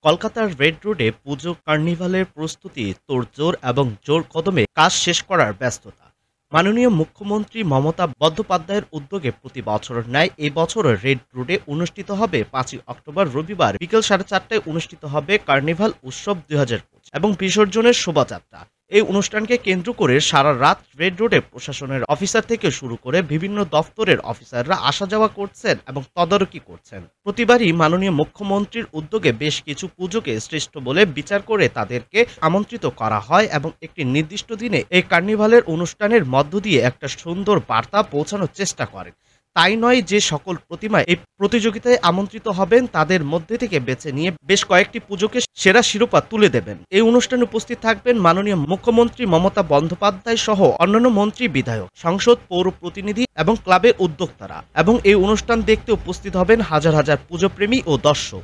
কলকাতার রেড রোডে পুজো কার্নিভালের প্রস্তুতি তোড়জোড় এবং জোর কদমে কাজ শেষ করার ব্যস্ততা। মাননীয় মুখ্যমন্ত্রী মমতা বন্দ্যোপাধ্যায়ের উদ্যোগে প্রতি বছরের ন্যায় এই বছর রেড রোডে অনুষ্ঠিত হবে 5ই অক্টোবর রবিবার বিকেল 4:30টায় অনুষ্ঠিত হবে কার্নিভাল উৎসব 2025 এবং বিসর্জনের শোভাযাত্রা। এই অনুষ্ঠানকে কেন্দ্র করে সারা রাত রেড রোডে প্রশাসনের অফিসার থেকে শুরু করে বিভিন্ন দফতরের অফিসাররা আসা যাওয়া করছেন এবং তদারকি করছেন। প্রতিবারই মাননীয় মুখ্যমন্ত্রীর উদ্যোগে বেশ কিছু পুজোকে শ্রেষ্ঠ বলে বিচার করে তাদেরকে আমন্ত্রিত করা হয় এবং একটি নির্দিষ্ট দিনে এই কার্নিভালের অনুষ্ঠানের মধ্য দিয়ে একটা সুন্দর বার্তা পৌঁছানোর চেষ্টা করেন। তাই নয় যে সকল প্রতিমা এই প্রতিযোগিতায় আমন্ত্রিত হবেন তাদের মধ্যে থেকে বেছে নিয়ে বেশ কয়েকটি পুজোকে সেরা শিরোপা তুলে দেবেন। এই অনুষ্ঠানে উপস্থিত থাকবেন মাননীয় মুখ্যমন্ত্রী মমতা বন্দ্যোপাধ্যায় সহ অন্যান্য মন্ত্রী, বিধায়ক, সংসদ, পৌর প্রতিনিধি এবং ক্লাবের উদ্যোক্তারা, এবং এই অনুষ্ঠান দেখতে উপস্থিত হবেন হাজার হাজার পুজোপ্রেমী ও দর্শক।